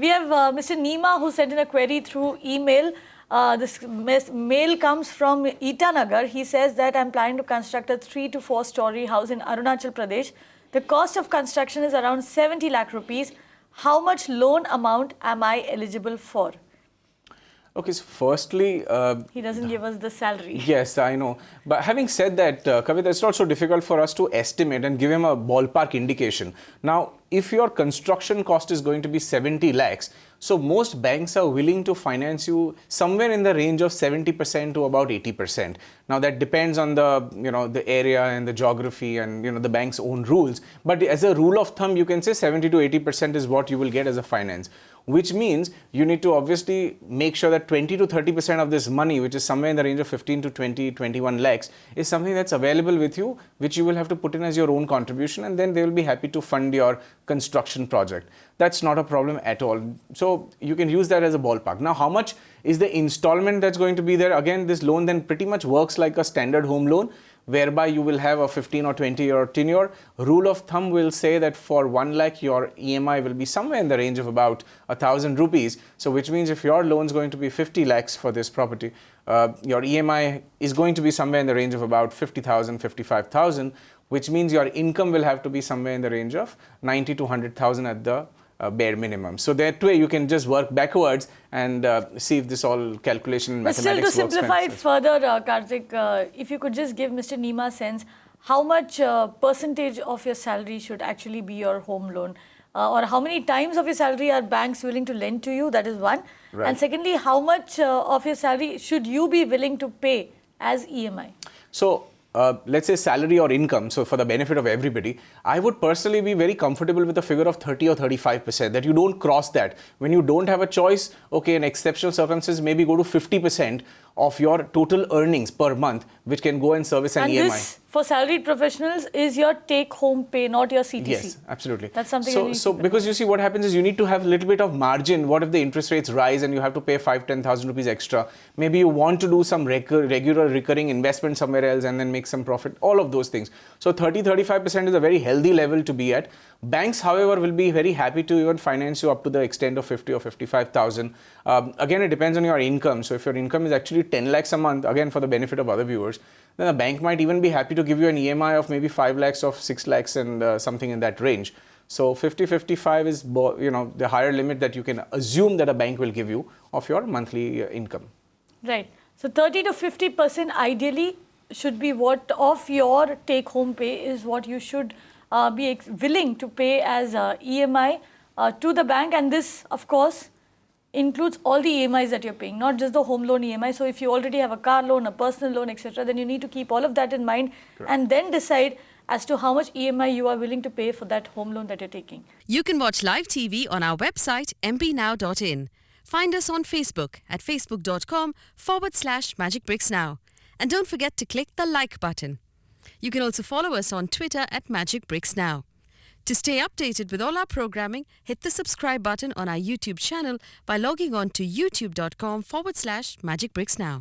We have Mr. Neema who sent in a query through email. This mail comes from Itanagar. He says that I'm planning to construct a 3 to 4 story house in Arunachal Pradesh. The cost of construction is around 70 lakh rupees. How much loan amount am I eligible for? Okay, so firstly... he doesn't give us the salary. Yes, I know. But having said that, Kavita, it's not so difficult for us to estimate and give him a ballpark indication. Now, if your construction cost is going to be 70 lakhs, so most banks are willing to finance you somewhere in the range of 70% to about 80%. Now, that depends on the, the area and the geography and, the bank's own rules. But as a rule of thumb, you can say 70 to 80% is what you will get as a finance. Which means you need to obviously make sure that 20 to 30% of this money, which is somewhere in the range of 15 to 20, 21 lakhs, is something that's available with you, which you will have to put in as your own contribution, and then they will be happy to fund your construction project. That's not a problem at all. So you can use that as a ballpark. Now, how much is the installment that's going to be there? Again, this loan then pretty much works like a standard home loan, whereby you will have a 15 or 20 year tenure. Rule of thumb will say that for 1 lakh, your EMI will be somewhere in the range of about 1,000 rupees. So which means if your loan is going to be 50 lakhs for this property, your EMI is going to be somewhere in the range of about 50,000, 55,000, which means your income will have to be somewhere in the range of 90 to 100,000 at the bare minimum. So that way you can just work backwards and see if this all calculation and mathematics works. Still to simplify it further, Kartik, if you could just give Mr. Neema a sense, how much percentage of your salary should actually be your home loan? Or how many times of your salary are banks willing to lend to you? That is one. Right. And secondly, how much of your salary should you be willing to pay as EMI? So, let's say salary or income, so for the benefit of everybody, I would personally be very comfortable with a figure of 30 or 35%, that you don't cross that. When you don't have a choice, okay, in exceptional circumstances, maybe go to 50% of your total earnings per month, which can go and service an EMI. And this, for salaried professionals, is your take-home pay, not your CTC. Yes, absolutely. That's something so because you see what happens is you need to have a little bit of margin. What if the interest rates rise and you have to pay 5,000-10,000 rupees extra? Maybe you want to do some regular recurring investment somewhere else and then make some profit, all of those things. So 30-35% is a very healthy level to be at. Banks, however, will be very happy to even finance you up to the extent of 50 or 55,000. Again, it depends on your income. So if your income is actually 10 lakhs a month, again, for the benefit of other viewers, then the bank might even be happy to give you an EMI of maybe 5 lakhs or 6 lakhs and something in that range. So 50-55 is, the higher limit that you can assume that a bank will give you of your monthly income. Right. So 30 to 50% ideally should be what of your take-home pay is what you should be willing to pay as EMI to the bank. And this, of course, includes all the EMIs that you're paying, not just the home loan EMI. So if you already have a car loan, a personal loan, etc., then you need to keep all of that in mind. Correct. And then decide as to how much EMI you are willing to pay for that home loan that you're taking. You can watch live TV on our website mpnow.in. Find us on Facebook at facebook.com/magicbricksnow. And don't forget to click the like button. You can also follow us on Twitter at magicbricksnow. To stay updated with all our programming, hit the subscribe button on our YouTube channel by logging on to youtube.com/magicbricksnow.